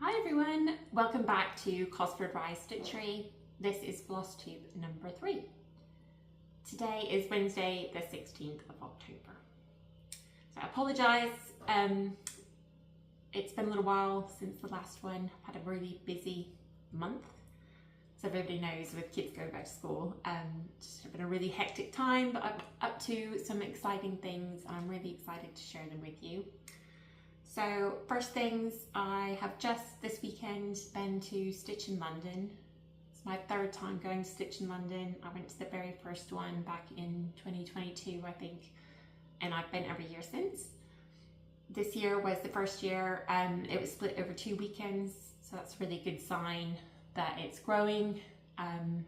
Hi everyone, welcome back to Cosford Rise Stitchery. This is Flosstube number 3. Today is Wednesday the 16th of October. So I apologise, it's been a little while since the last one. I've had a really busy month, so everybody knows with kids going back to school. It's been a really hectic time, but I'm up to some exciting things and I'm really excited to share them with you. So first things, I have just this weekend been to Stitch in London. It's my third time going to Stitch in London. I went to the very first one back in 2022, I think, and I've been every year since. This year was the first year, it was split over 2 weekends, so that's a really good sign that it's growing and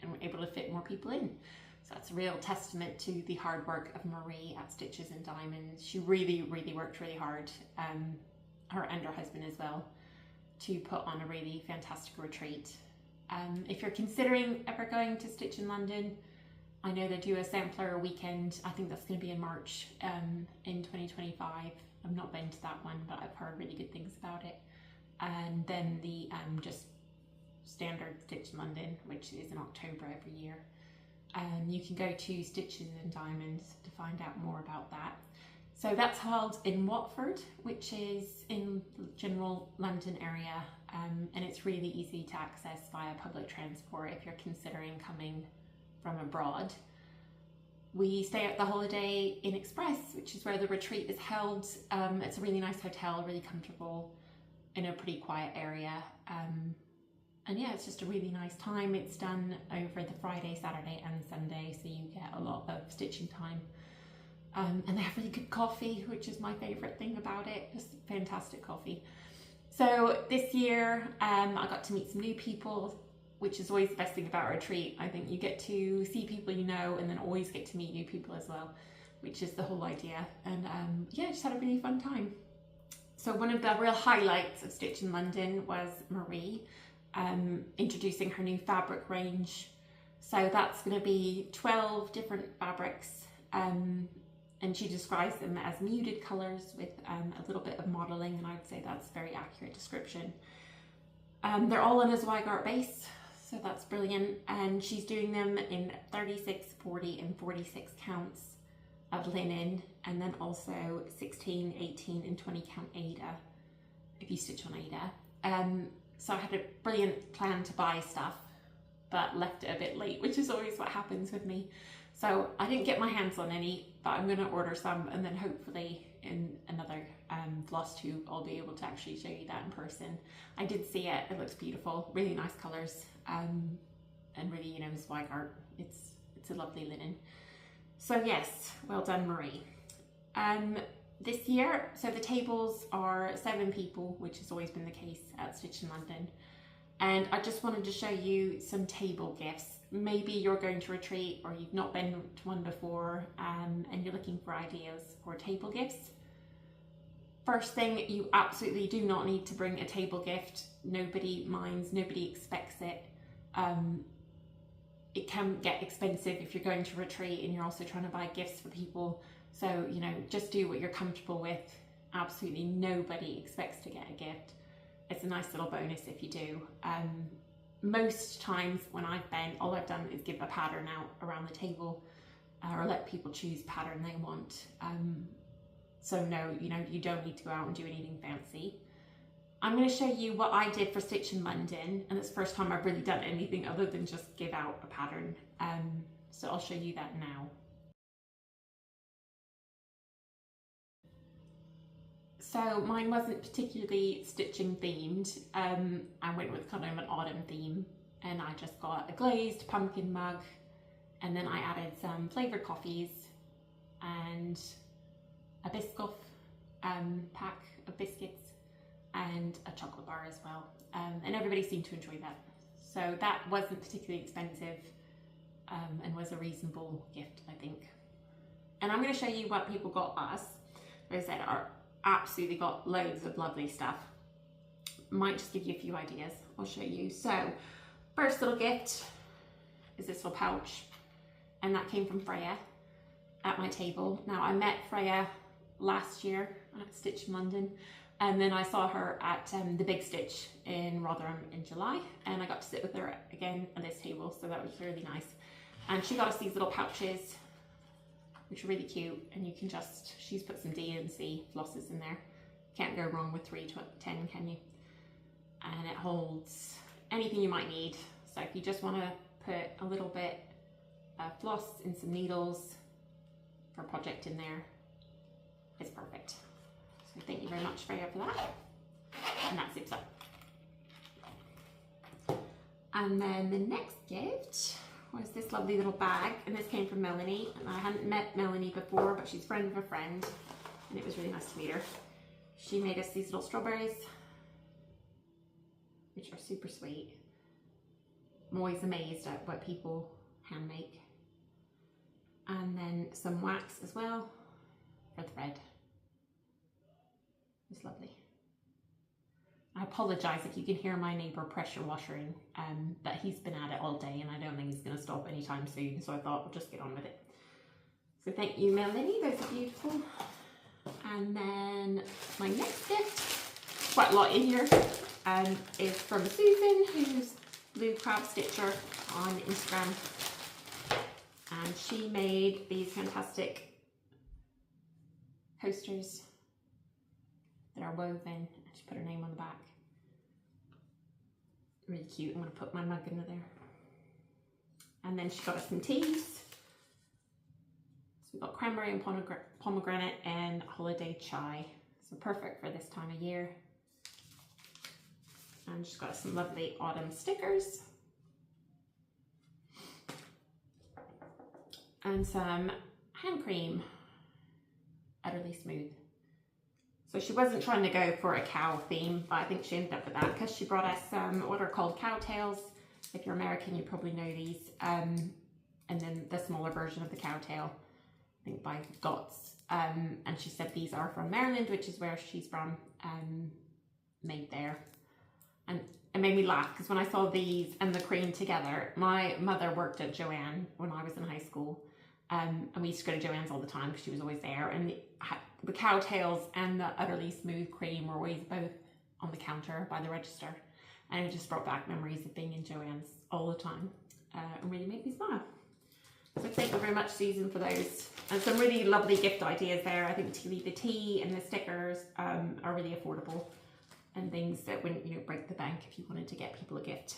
we're able to fit more people in. So that's a real testament to the hard work of Marie at Stitches and Diamonds. She really worked really hard, her and her husband as well, to put on a really fantastic retreat. If you're considering ever going to Stitch in London, I know they do a sampler weekend. I think that's going to be in March in 2025. I've not been to that one, but I've heard really good things about it. And then the just standard Stitch in London, which is in October every year. You can go to Stitches and Diamonds to find out more about that. So that's held in Watford, which is in the general London area, and it's really easy to access via public transport if you're considering coming from abroad. We stay at the Holiday Inn Express, which is where the retreat is held. It's a really nice hotel, really comfortable, in a pretty quiet area. And yeah, it's just a really nice time. It's done over the Friday, Saturday and Sunday, so you get a lot of stitching time. And they have really good coffee, which is my favourite thing about it, just fantastic coffee. So this year I got to meet some new people, which is always the best thing about a retreat. I think you get to see people you know and then always get to meet new people as well, which is the whole idea. And yeah, just had a really fun time. So one of the real highlights of Stitch in London was Marie introducing her new fabric range. So that's going to be 12 different fabrics, and she describes them as muted colours with a little bit of modelling, and I would say that's a very accurate description. They're all on a Zweigart base, so that's brilliant, and she's doing them in 36, 40 and 46 counts of linen, and then also 16, 18 and 20 count Ada if you stitch on Ada. So I had a brilliant plan to buy stuff, but left it a bit late, which is always what happens with me. So I didn't get my hands on any, but I'm going to order some, and then hopefully in another Flosstube I'll be able to actually show you that in person. I did see it, it looks beautiful, really nice colours, and really, you know, Zweigart, it's a lovely linen. So yes, well done Marie. This year, so the tables are 7 people, which has always been the case at Stitch in London. And I just wanted to show you some table gifts. Maybe you're going to retreat or you've not been to one before, and you're looking for ideas for table gifts. First thing, you absolutely do not need to bring a table gift. Nobody minds, nobody expects it. It can get expensive if you're going to retreat and you're also trying to buy gifts for people. So, you know, just do what you're comfortable with. Absolutely nobody expects to get a gift. It's a nice little bonus if you do. Most times when I've been, all I've done is give a pattern out around the table, or let people choose pattern they want. So no, you know, you don't need to go out and do anything fancy. I'm going to show you what I did for Stitch in London, and it's the first time I've really done anything other than just give out a pattern. So I'll show you that now. So mine wasn't particularly stitching themed. I went with kind of an autumn theme, and I just got a glazed pumpkin mug, and then I added some flavoured coffees and a Biscoff pack of biscuits and a chocolate bar as well. And everybody seemed to enjoy that. So that wasn't particularly expensive, and was a reasonable gift, I think. And I'm going to show you what people got us. As I said, absolutely got loads of lovely stuff. Might just give you a few ideas. I'll show you. So first little gift is this little pouch, and that came from Freya at my table. Now I met Freya last year at Stitch in London, And then I saw her at the Big Stitch in Rotherham in July, and I got to sit with her again at this table, so that was really nice. And she got us these little pouches, which are really cute, and you can just, she's put some D and C flosses in there. Can't go wrong with 3 to 10, can you? And it holds anything you might need. So if you just want to put a little bit of floss and some needles for a project in there, it's perfect. So thank you very much, Freya, for that. And that zips up. And then the next gift was this lovely little bag, and this came from Melanie. And I hadn't met Melanie before, but she's a friend of a friend, and it was really nice to meet her. She made us these little strawberries, which are super sweet. I'm always amazed at what people hand make. And then some wax as well for thread. It's lovely. I apologise if you can hear my neighbour pressure washing, but he's been at it all day and I don't think he's going to stop anytime soon, so I thought we'll just get on with it. So thank you, Melanie, those are beautiful. And then my next gift, quite a lot in here, is from Susan, who's Blue Crab Stitcher on Instagram. And she made these fantastic posters that are woven, and she put her name on the back. Really cute. I'm going to put my mug into there. And then she got us some teas. So we've got cranberry and pomegranate and holiday chai. So perfect for this time of year. And she's got us some lovely autumn stickers. And some hand cream, Utterly Smooth. So she wasn't trying to go for a cow theme, but I think she ended up with that because she brought us what are called cow tails. If you're American, you probably know these. And then the smaller version of the cow tail, I think by Gots. And she said these are from Maryland, which is where she's from, made there. And it made me laugh because when I saw these and the cream together, my mother worked at Joanne when I was in high school. And we used to go to Joanne's all the time because she was always there. And the cow tails and the Utterly Smooth cream were always both on the counter by the register. And it just brought back memories of being in Joanne's all the time. And really made me smile. So thank you very much, Susan, for those. And some really lovely gift ideas there. I think the tea and the stickers are really affordable. And things that wouldn't, break the bank if you wanted to get people a gift.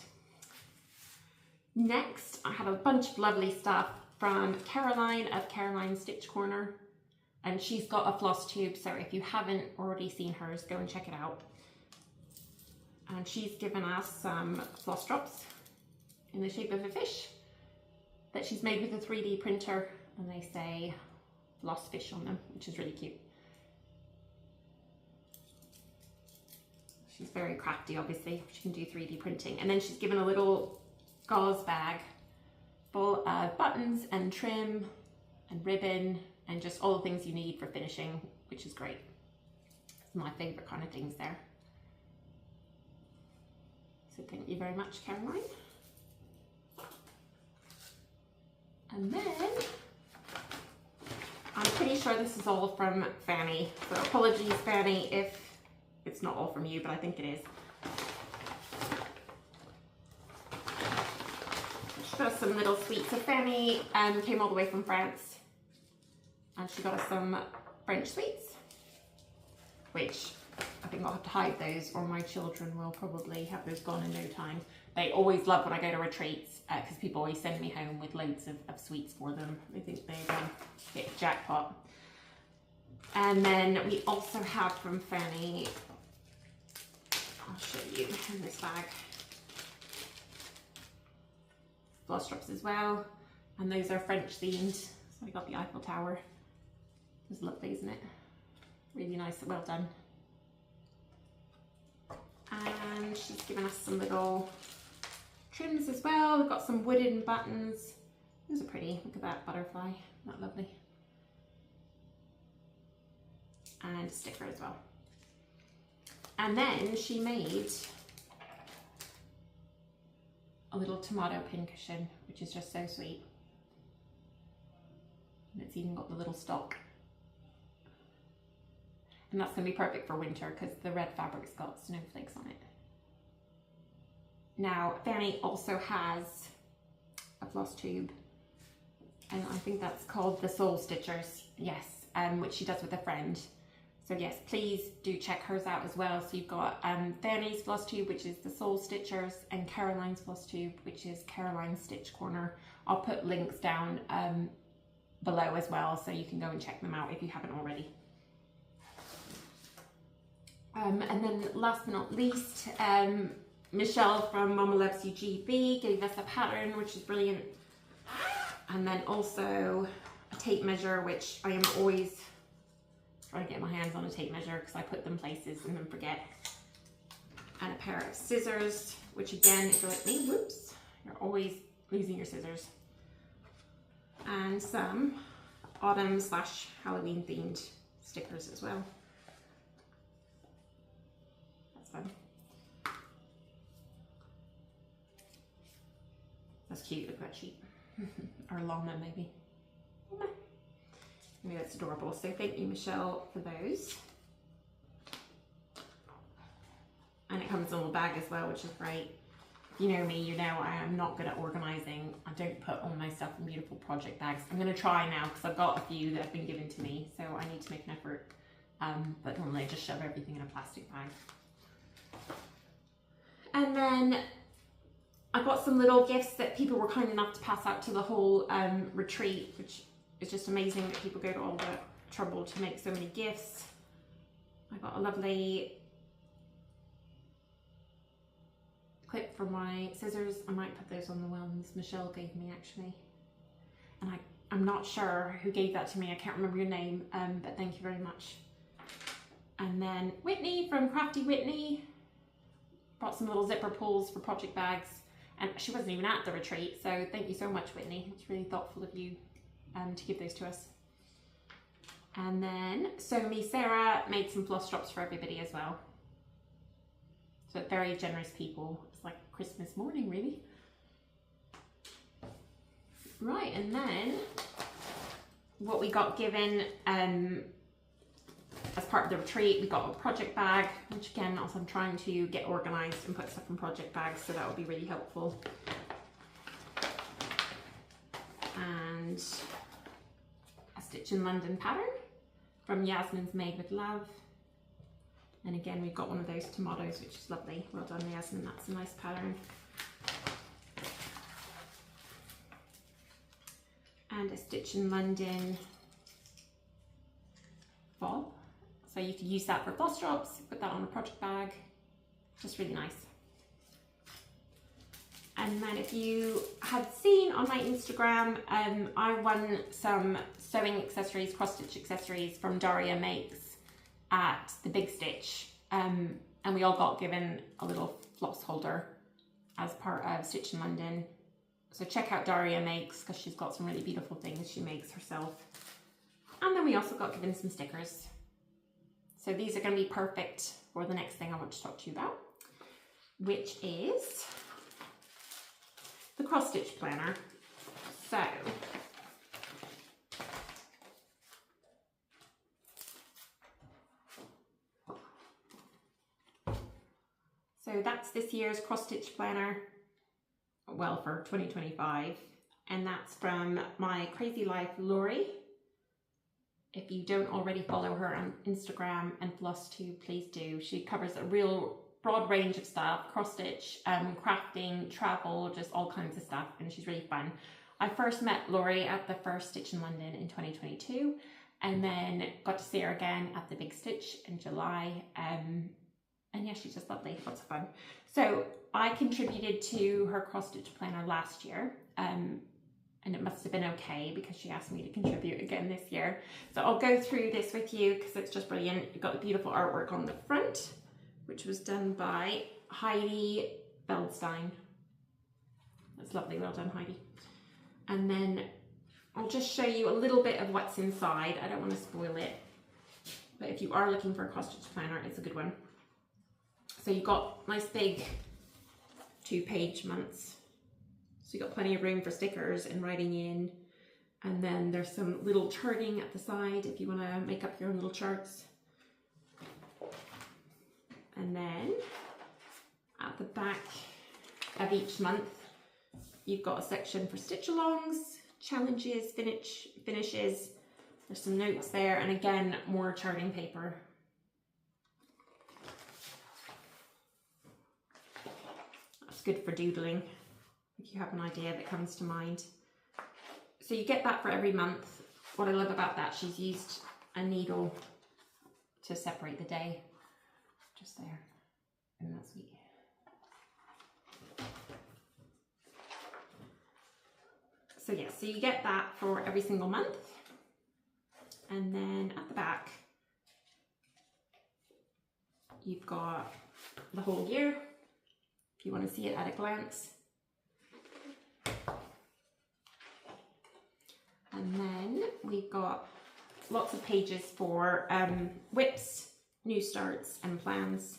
Next, I have a bunch of lovely stuff from Caroline of Caroline Stitch Corner. And she's got a Flosstube, so if you haven't already seen hers, go and check it out. And she's given us some floss drops in the shape of a fish that she's made with a 3D printer, and they say floss fish on them, which is really cute. She's very crafty, obviously. She can do 3D printing. And then she's given a little gauze bag full of buttons and trim and ribbon and just all the things you need for finishing, which is great. It's my favourite kind of things there. So thank you very much, Caroline. And then I'm pretty sure this is all from Fanny. So apologies, Fanny, if it's not all from you, but I think it is. She got us some little sweets. So Fanny came all the way from France, and she got us some French sweets, which I think I'll have to hide those, or my children will probably have those gone in no time. They always love when I go to retreats because people always send me home with loads of sweets for them. They think they hit a jackpot. And then we also have from Fanny, I'll show you in this bag, floss drops as well, and those are French themed. So I got the Eiffel Tower. It's lovely, isn't it? Really nice, well done. And she's given us some little trims as well. We've got some wooden buttons. Those are pretty. Look at that butterfly. Isn't that lovely? And a sticker as well. And then she made a little tomato pincushion, which is just so sweet. And it's even got the little stalk. And that's going to be perfect for winter because the red fabric's got snowflakes on it. Now, Fanny also has a floss tube, and I think that's called the Soul Stitchers, yes, which she does with a friend. So yes, please do check hers out as well. So you've got Fanny's floss tube, which is the Soul Stitchers, and Caroline's floss tube, which is Caroline's Stitch Corner. I'll put links down below as well, so you can go and check them out if you haven't already. And then last but not least, Michelle from Mama Loves You GB gave us a pattern, which is brilliant. And then also a tape measure, which I am always trying to get my hands on a tape measure because I put them places and then forget. And a pair of scissors, which again, if you're like me, whoops, you're always losing your scissors. And some autumn / Halloween themed stickers as well. That's fun. That's cute, look at that sheep. Or llama maybe. Maybe that's adorable. So thank you, Michelle, for those. And it comes in a little bag as well, which is great. If you know me, you know I am not good at organising. I don't put all my stuff in beautiful project bags. I'm going to try now because I've got a few that have been given to me, so I need to make an effort. But normally I just shove everything in a plastic bag. And then I got some little gifts that people were kind enough to pass out to the whole retreat, which is just amazing that people go to all the trouble to make so many gifts. I got a lovely clip for my scissors. I might put those on the ones Michelle gave me actually. And I'm not sure who gave that to me. I can't remember your name, but thank you very much. And then Whitney from Crafty Whitney brought some little zipper pulls for project bags. And she wasn't even at the retreat, so thank you so much, Whitney. It's really thoughtful of you to give those to us. And then Sew Me Sarah made some floss drops for everybody as well. So very generous people. It's like Christmas morning, really. Right, and then what we got given as part of the retreat, we got a project bag, which again, also I'm trying to get organised and put stuff in project bags, so that will be really helpful. And a Stitch in London pattern from Yasmin's Made with Love. And again, we've got one of those tomatoes, which is lovely. Well done, Yasmin, that's a nice pattern. And a Stitch in London fob. So you could use that for floss drops, put that on a project bag, just really nice. And then if you had seen on my Instagram, I won some sewing accessories, cross stitch accessories from Daria Makes at the Big Stitch. And we all got given a little floss holder as part of Stitch in London. So check out Daria Makes because she's got some really beautiful things she makes herself. And then we also got given some stickers. So these are going to be perfect for the next thing I want to talk to you about, which is the cross stitch planner. So that's this year's cross stitch planner, well, for 2025, and that's from my Crazy Life Lori. If you don't already follow her on Instagram and Flosstube, please do. She covers a real broad range of stuff, cross stitch, crafting, travel, just all kinds of stuff, and she's really fun. I first met Lori at the first Stitch in London in 2022, and then got to see her again at the Big Stitch in July. And yeah, she's just lovely, lots of fun. So I contributed to her cross stitch planner last year, and it must have been okay because she asked me to contribute again this year. So I'll go through this with you because it's just brilliant. You've got the beautiful artwork on the front, which was done by Heidi Feldstein. That's lovely, well done, Heidi. And then I'll just show you a little bit of what's inside. I don't want to spoil it, but if you are looking for a cross stitch planner, it's a good one. So you've got nice big 2-page months. So you've got plenty of room for stickers and writing in. And then there's some little charting at the side if you want to make up your own little charts. And then at the back of each month, you've got a section for stitch alongs, challenges, finishes. There's some notes there, and again, more charting paper. That's good for doodling, if you have an idea that comes to mind. So you get that for every month. What I love about that, she's used a needle to separate the day, just there. Isn't that sweet? So yeah, so you get that for every single month. And then at the back, you've got the whole year, if you want to see it at a glance. And then we've got lots of pages for whips, new starts and plans.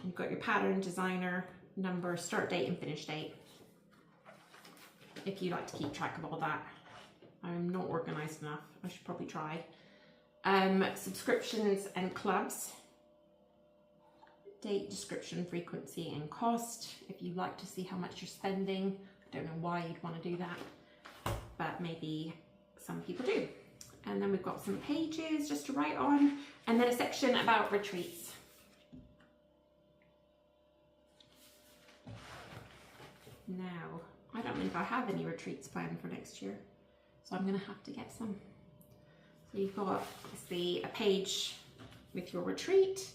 You've got your pattern, designer, number, start date and finish date. If you like to keep track of all that. I'm not organised enough, I should probably try. Subscriptions and clubs. Date, description, frequency and cost. If you like to see how much you're spending. I don't know why you'd want to do that, but maybe some people do. And then we've got some pages just to write on, and then a section about retreats. Now, I don't think I have any retreats planned for next year, so I'm going to have to get some. So you've got obviously a page with your retreat,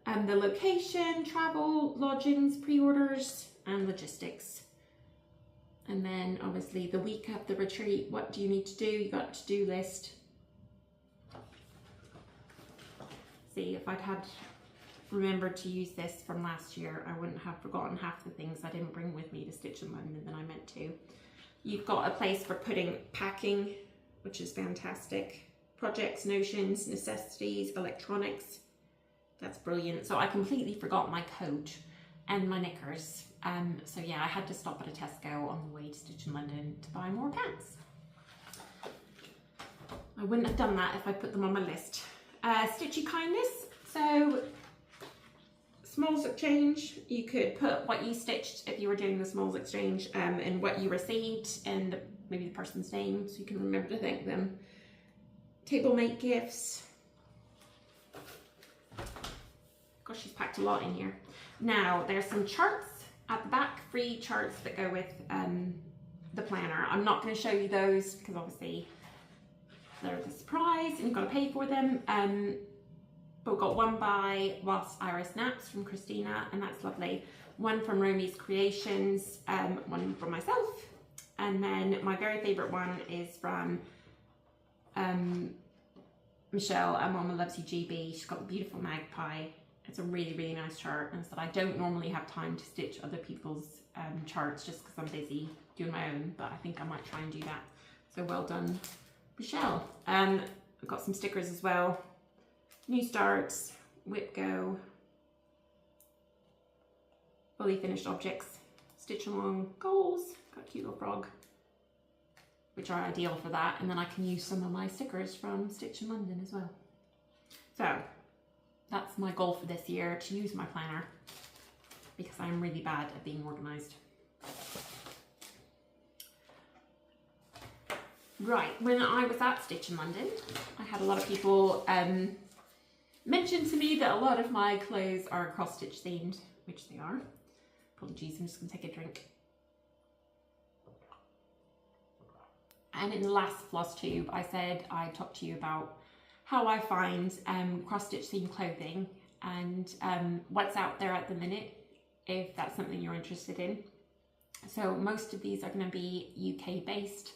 and the location, travel, lodgings, pre-orders, and logistics. And then obviously the week of the retreat, what do you need to do? You got a to-do list. See, if I'd had remembered to use this from last year, I wouldn't have forgotten half the things I didn't bring with me to stitch in London than I meant to. You've got a place for putting packing, which is fantastic. Projects, notions, necessities, electronics. That's brilliant. So I completely forgot my coat and my knickers. So yeah, I had to stop at a Tesco on the way to Stitch in London to buy more pants. I wouldn't have done that if I put them on my list. Stitchy kindness. So smalls exchange, you could put what you stitched if you were doing the smalls exchange, and what you received and maybe the person's name so you can remember to thank them. Table mate gifts. Gosh, she's packed a lot in here. Now, there's some charts at the back, free charts that go with the planner. I'm not going to show you those because obviously they're the surprise and you've got to pay for them. But we've got one by Whilst Iris Naps from Christina, and that's lovely. One from Romy's Creations, one from myself. And then my very favourite one is from Michelle at Mama Loves You GB. She's got the beautiful magpie. It's a really, really nice chart, and so I don't normally have time to stitch other people's charts just because I'm busy doing my own, but I think I might try and do that. So well done, Michelle. I've got some stickers as well. New starts, whip go, fully finished objects, stitch along goals, got a cute little frog, which are ideal for that, and then I can use some of my stickers from Stitch in London as well. So that's my goal for this year, to use my planner, because I'm really bad at being organised. Right, when I was at Stitch in London, I had a lot of people mention to me that a lot of my clothes are cross-stitch themed, which they are. Apologies, I'm just going to take a drink. And in the last Flosstube, I said I'd talk to you about how I find cross-stitch themed clothing and what's out there at the minute, if that's something you're interested in. So most of these are going to be UK based.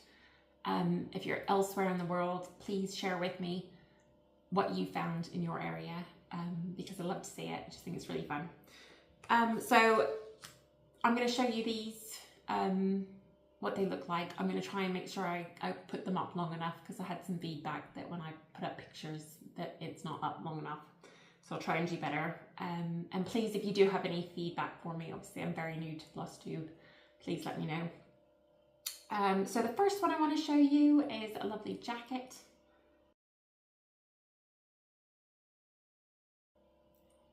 If you're elsewhere in the world, please share with me what you found in your area, because I love to see it. I just think it's really fun. So I'm going to show you these, what they look like. I'm going to try and make sure I put them up long enough, because I had some feedback that when I put up pictures that it's not up long enough. So I'll try and do better. And please, if you do have any feedback for me, obviously I'm very new to Flosstube, please let me know. So the first one I want to show you is a lovely jacket.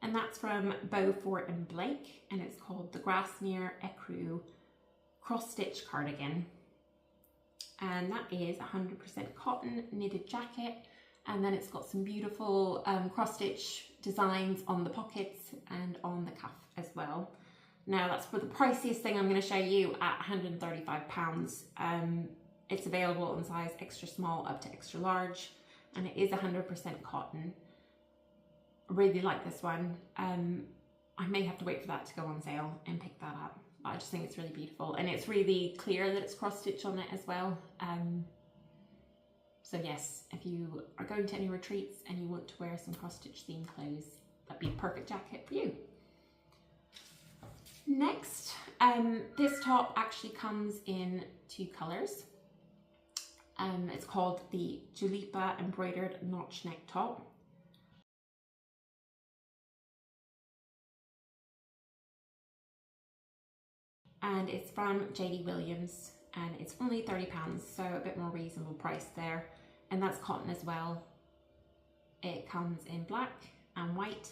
and that's from Beaufort and Blake, and it's called the Grasmere Ecru cross stitch cardigan, and that is 100% cotton knitted jacket, and then it's got some beautiful cross stitch designs on the pockets and on the cuff as well. Now that's for the priciest thing I'm going to show you at £135. It's available in size extra small up to extra large, and it is 100% cotton. I really like this one. I may have to wait for that to go on sale and pick that up. But I just think it's really beautiful, and it's really clear that it's cross stitch on it as well. So yes, if you are going to any retreats and you want to wear some cross stitch themed clothes, that'd be a perfect jacket for you. Next, this top actually comes in 2 colours. It's called the Julipa Embroidered Notch Neck Top. And it's from JD Williams, and it's only £30, so a bit more reasonable price there. And that's cotton as well. It comes in black and white,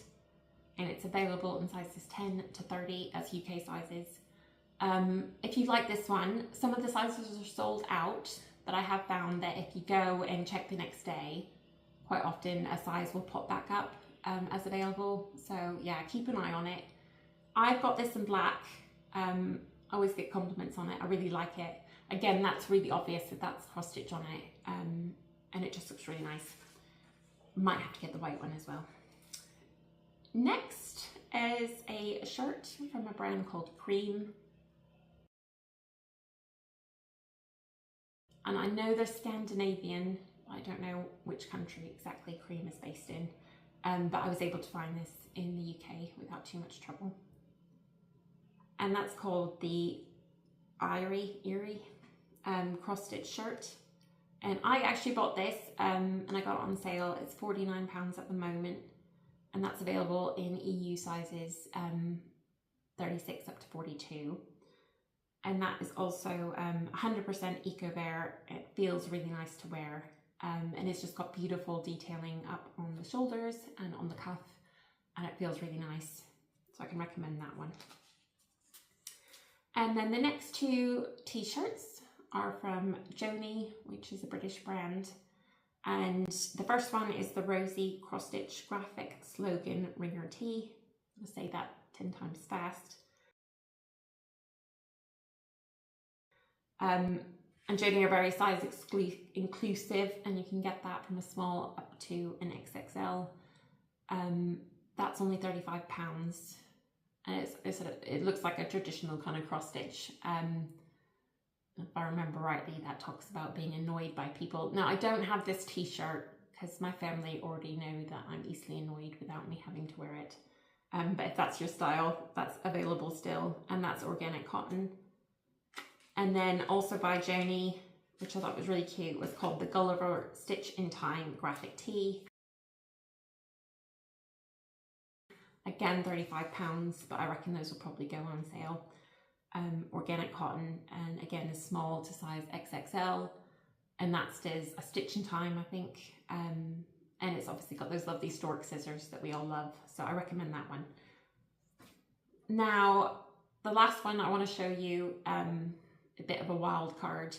and it's available in sizes 10 to 30 as UK sizes. If you like this one, some of the sizes are sold out, but I have found that if you go and check the next day, quite often a size will pop back up as available. So yeah, keep an eye on it. I've got this in black. I always get compliments on it. I really like it. Again, that's really obvious that that's cross stitch on it, and it just looks really nice. Might have to get the white one as well. Next is a shirt from a brand called Cream. And I know they're Scandinavian. I don't know which country exactly Cream is based in, but I was able to find this in the UK without too much trouble. And that's called the Erie cross stitch shirt. And I actually bought this and I got it on sale. It's £49 at the moment, and that's available in EU sizes 36 up to 42. And that is also 100% eco-wear. It feels really nice to wear, and it's just got beautiful detailing up on the shoulders and on the cuff, and it feels really nice, so I can recommend that one. And then the next 2 t-shirts are from Joni, which is a British brand, and the first one is the Rosie cross stitch graphic Slogan ringer tee. I'll say that 10 times fast. And Joni are very size inclusive, and you can get that from a small up to an XXL. That's only £35, and it looks like a traditional kind of cross stitch. If I remember rightly, that talks about being annoyed by people. Now, I don't have this t-shirt because my family already know that I'm easily annoyed without me having to wear it. But if that's your style, that's available still, and that's organic cotton. And then also by Joni, which I thought was really cute, was called the Gulliver Stitch in Time graphic tee. Again, £35, but I reckon those will probably go on sale. Organic cotton, and again is small to size XXL, and that's a stitch in time, I think. And it's obviously got those lovely stork scissors that we all love, so I recommend that one. Now, the last one I want to show you, a bit of a wild card.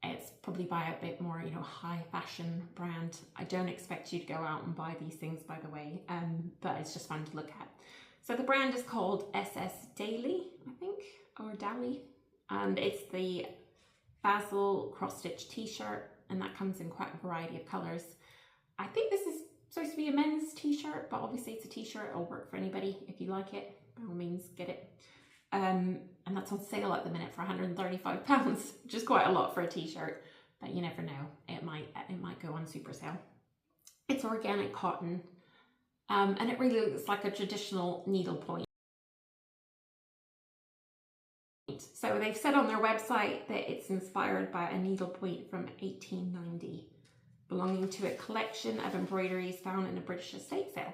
It's probably by a bit more, high fashion brand. I don't expect you to go out and buy these things, by the way, but it's just fun to look at. So the brand is called S.S.Daley, I think, or Daley, and it's the Basil cross-stitch t-shirt, and that comes in quite a variety of colours. I think this is supposed to be a men's t-shirt, but obviously it's a t-shirt. It'll work for anybody. If you like it, by all means, get it. And that's on sale at the minute for £135, which is quite a lot for a t-shirt, but you never know, it might go on super sale. It's organic cotton, and it really looks like a traditional needlepoint. So they've said on their website that it's inspired by a needlepoint from 1890, belonging to a collection of embroideries found in a British estate sale.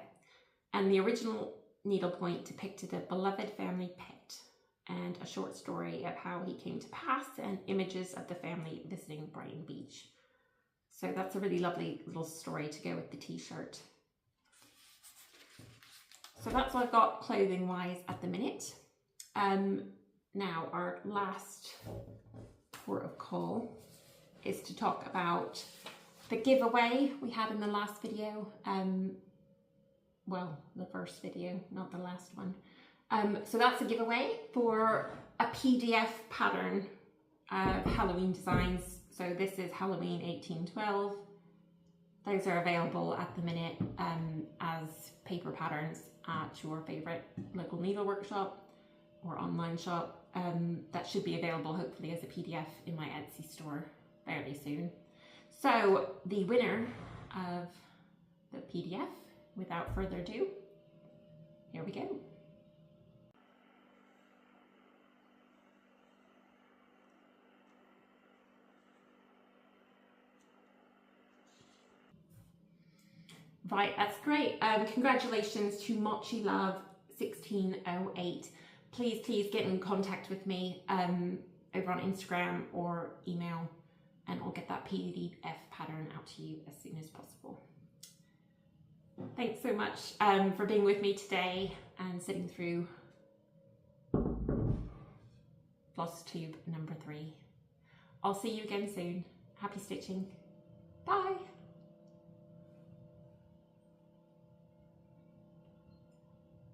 And the original needlepoint depicted a beloved family pet and a short story of how he came to pass, and images of the family visiting Brighton Beach. So that's a really lovely little story to go with the t-shirt. So that's what I've got clothing wise at the minute. Now our last port of call is to talk about the giveaway we had in the last video. Well, the first video, not the last one. So that's a giveaway for a PDF pattern of Halloween designs. So this is Halloween 1812. Those are available at the minute as paper patterns at your favourite local needle workshop or online shop. That should be available hopefully as a PDF in my Etsy store fairly soon. So the winner of the PDF, without further ado, here we go. Right, that's great. Congratulations to Mochi Love 1608. Please get in contact with me over on Instagram or email, and I'll get that PDF pattern out to you as soon as possible. Thanks so much for being with me today and sitting through Flosstube number 3. I'll see you again soon. Happy stitching. Bye.